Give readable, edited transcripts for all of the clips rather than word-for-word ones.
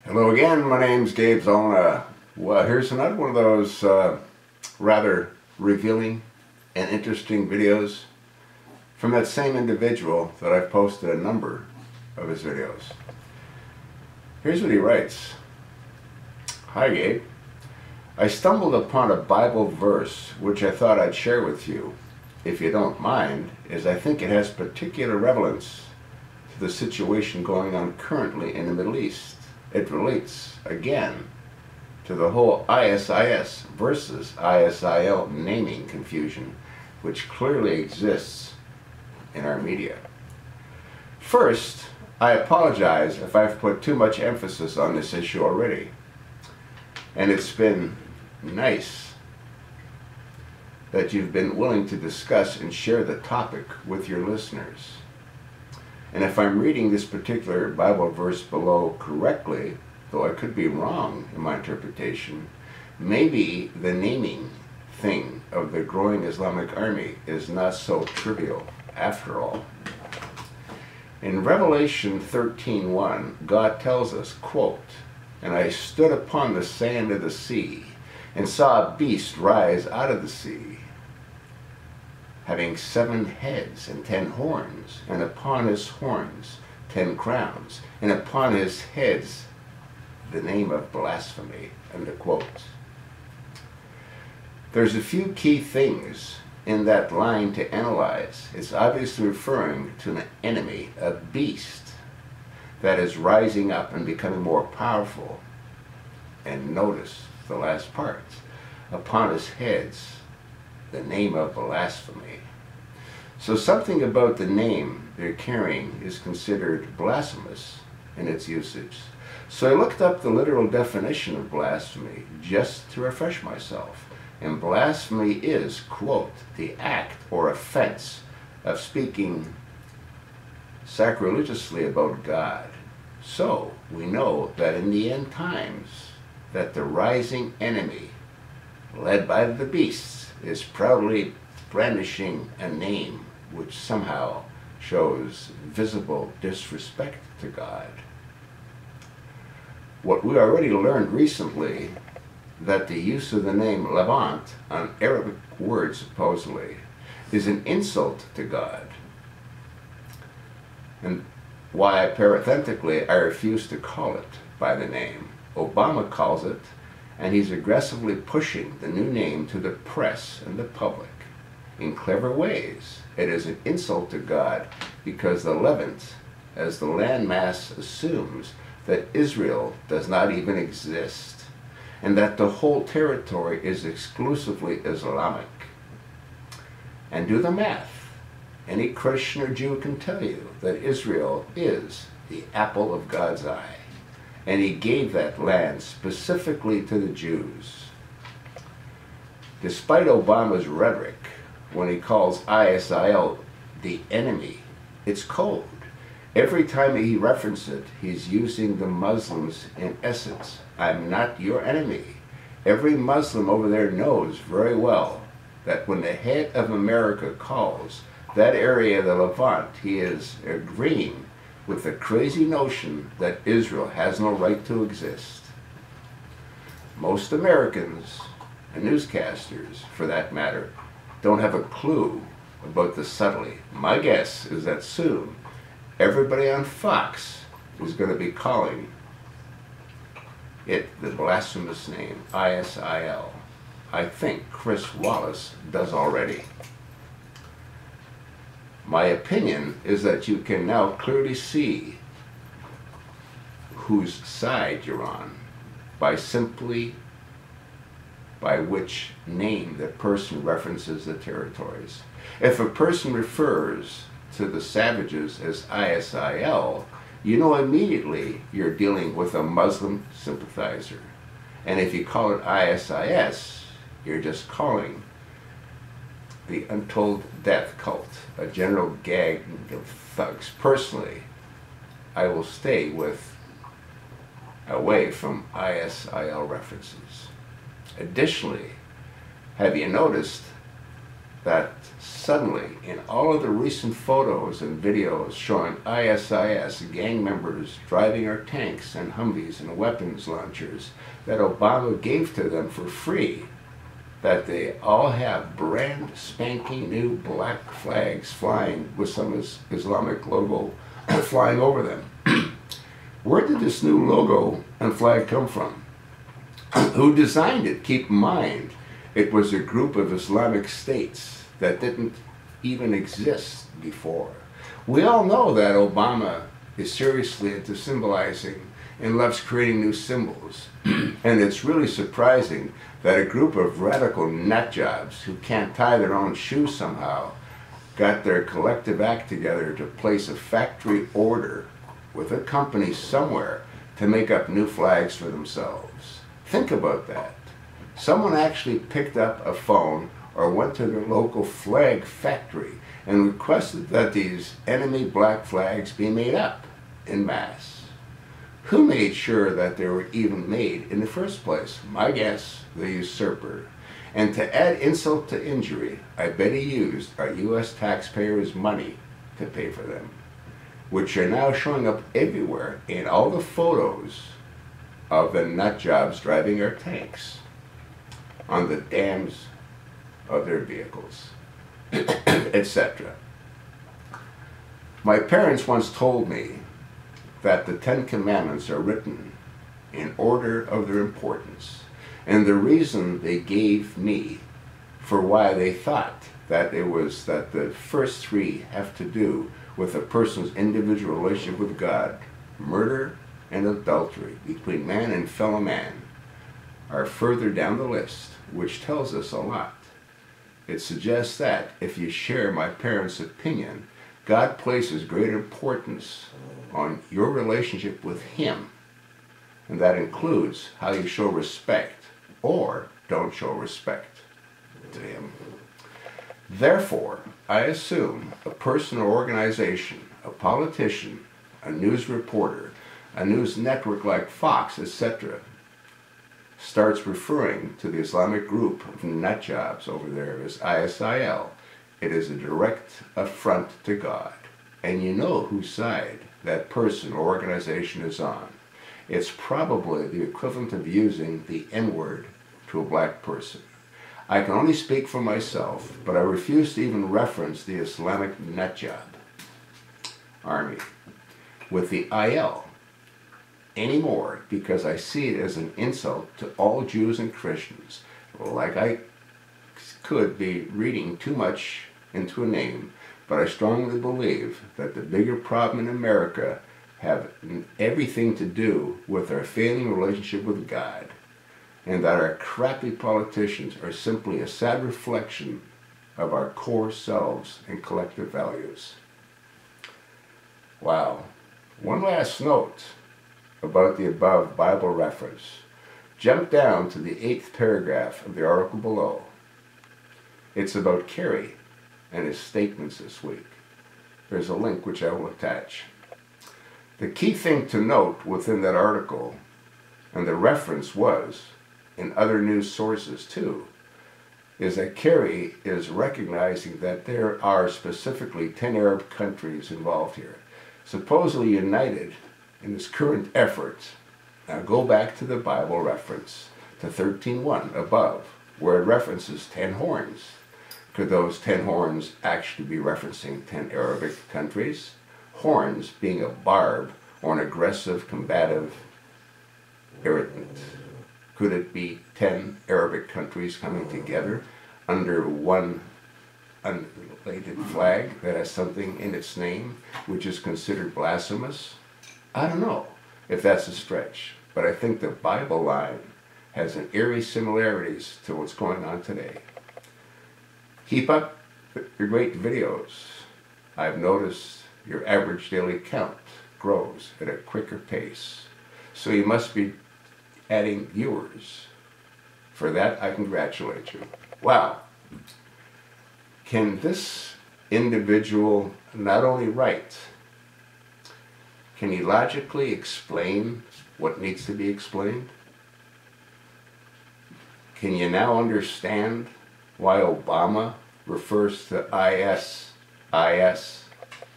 Hello again, my name's Gabe Zona. Well, here's another one of those rather revealing and interesting videos from that same individual that I've posted a number of his videos. Here's what he writes. Hi Gabe, I stumbled upon a Bible verse which I thought I'd share with you, if you don't mind, as I think it has particular relevance to the situation going on currently in the Middle East. It relates, again, to the whole ISIS versus ISIL naming confusion, which clearly exists in our media. First, I apologize if I've put too much emphasis on this issue already, and it's been nice that you've been willing to discuss and share the topic with your listeners. And if I'm reading this particular Bible verse below correctly, though I could be wrong in my interpretation, maybe the naming thing of the growing Islamic army is not so trivial after all. In Revelation 13:1, God tells us, quote, "And I stood upon the sand of the sea, and saw a beast rise out of the sea, having 7 heads and 10 horns, and upon his horns 10 crowns, and upon his heads the name of blasphemy." End of quote. There's a few key things in that line to analyze. It's obviously referring to an enemy, a beast, that is rising up and becoming more powerful. And notice the last part. Upon his heads the name of blasphemy. So something about the name they're carrying is considered blasphemous in its usage. So I looked up the literal definition of blasphemy just to refresh myself. And blasphemy is, quote, the act or offense of speaking sacrilegiously about God. So we know that in the end times that the rising enemy, led by the beasts, is proudly brandishing a name which somehow shows visible disrespect to God. What we already learned recently, that the use of the name Levant, an Arabic word supposedly, is an insult to God. And why, parenthetically, I refuse to call it by the name. Obama calls it, and he's aggressively pushing the new name to the press and the public. In clever ways, it is an insult to God because the Levant, as the landmass, assumes that Israel does not even exist, and that the whole territory is exclusively Islamic. And do the math. Any Christian or Jew can tell you that Israel is the apple of God's eye. And he gave that land specifically to the Jews. Despite Obama's rhetoric, when he calls ISIL the enemy, it's code. Every time he references it, he's using the Muslims in essence. I'm not your enemy. Every Muslim over there knows very well that when the head of America calls that area the Levant, he is agreeing with the crazy notion that Israel has no right to exist. Most Americans, and newscasters for that matter, don't have a clue about the subtlety. My guess is that soon everybody on Fox is going to be calling it the blasphemous name, ISIL. I think Chris Wallace does already. My opinion is that you can now clearly see whose side you're on by which name the person references the territories. If a person refers to the savages as ISIL, you know immediately you're dealing with a Muslim sympathizer. And if you call it ISIS, you're just calling the Untold Death Cult, a general gag of thugs. Personally, I will stay away from ISIL references. Additionally, have you noticed that suddenly, in all of the recent photos and videos showing ISIS gang members driving our tanks and Humvees and weapons launchers that Obama gave to them for free, that they all have brand spanking new black flags flying with some Islamic logo flying over them. Where did this new logo and flag come from? Who designed it? Keep in mind, it was a group of Islamic states that didn't even exist before. We all know that Obama is seriously into symbolizing and loves creating new symbols. And it's really surprising that a group of radical nutjobs who can't tie their own shoes somehow got their collective act together to place a factory order with a company somewhere to make up new flags for themselves. Think about that. Someone actually picked up a phone or went to their local flag factory and requested that these enemy black flags be made up en masse. Who made sure that they were even made in the first place? My guess, the usurper. And to add insult to injury, I bet he used our U.S. taxpayers' money to pay for them, which are now showing up everywhere in all the photos of the nutjobs driving our tanks on the dams of their vehicles, etc. My parents once told me that the Ten Commandments are written in order of their importance, and the reason they gave me for why they thought that it was that the first three have to do with a person's individual relationship with God, murder and adultery between man and fellow man, are further down the list, which tells us a lot. It suggests that if you share my parents' opinion, God places great importance on your relationship with Him, and that includes how you show respect or don't show respect to Him. Therefore, I assume a person or organization, a politician, a news reporter, a news network like Fox, etc., starts referring to the Islamic group of nutjobs over there as ISIL. It is a direct affront to God, and you know whose side that person or organization is on. It's probably the equivalent of using the N-word to a black person. I can only speak for myself, but I refuse to even reference the Islamic nutjob army with the IL anymore, because I see it as an insult to all Jews and Christians. Like I could be reading too much into a name, but I strongly believe that the bigger problem in America have everything to do with our failing relationship with God, and that our crappy politicians are simply a sad reflection of our core selves and collective values. Wow. One last note about the above Bible reference. Jump down to the 8th paragraph of the article below. It's about Kerry and his statements this week. There's a link which I will attach. The key thing to note within that article, and the reference was in other news sources too, is that Kerry is recognizing that there are specifically 10 Arab countries involved here, supposedly united in this current effort. Now go back to the Bible reference, to 13:1 above, where it references 10 horns. Could those 10 horns actually be referencing 10 Arabic countries? Horns being a barb or an aggressive, combative irritant. Could it be 10 Arabic countries coming together under one unrelated flag that has something in its name which is considered blasphemous? I don't know if that's a stretch, but I think the Bible line has an eerie similarities to what's going on today. Keep up your great videos. I've noticed your average daily count grows at a quicker pace, so you must be adding viewers. For that, I congratulate you. Wow. Can this individual not only write, can he logically explain what needs to be explained? Can you now understand why Obama refers to ISIS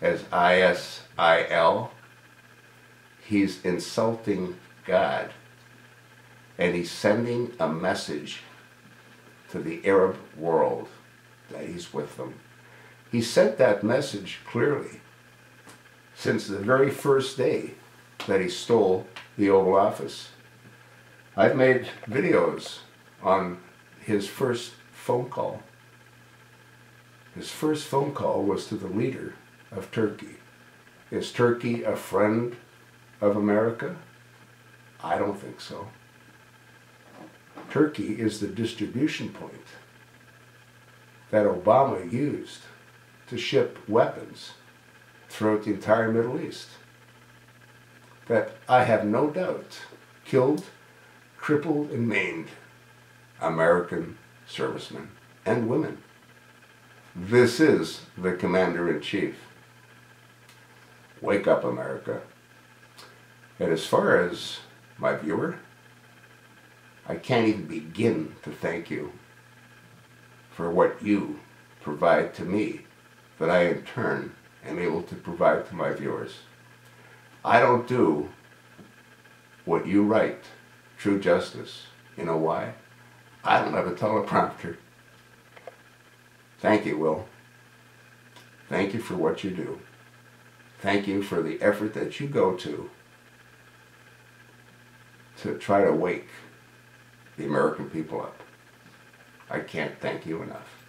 as ISIL, he's insulting God. And he's sending a message to the Arab world that he's with them. He sent that message clearly since the very first day that he stole the Oval Office. I've made videos on his first phone call. His first phone call was to the leader of Turkey. Is Turkey a friend of America? I don't think so. Turkey is the distribution point that Obama used to ship weapons throughout the entire Middle East. That I have no doubt killed, crippled, and maimed American servicemen and women. This is the Commander-in-Chief. Wake up, America. And as far as my viewer, I can't even begin to thank you for what you provide to me that I in turn am able to provide to my viewers. I don't do what you write, true justice. You know why? I don't have a teleprompter. Thank you, Will. Thank you for what you do. Thank you for the effort that you go to try to wake the American people up. I can't thank you enough.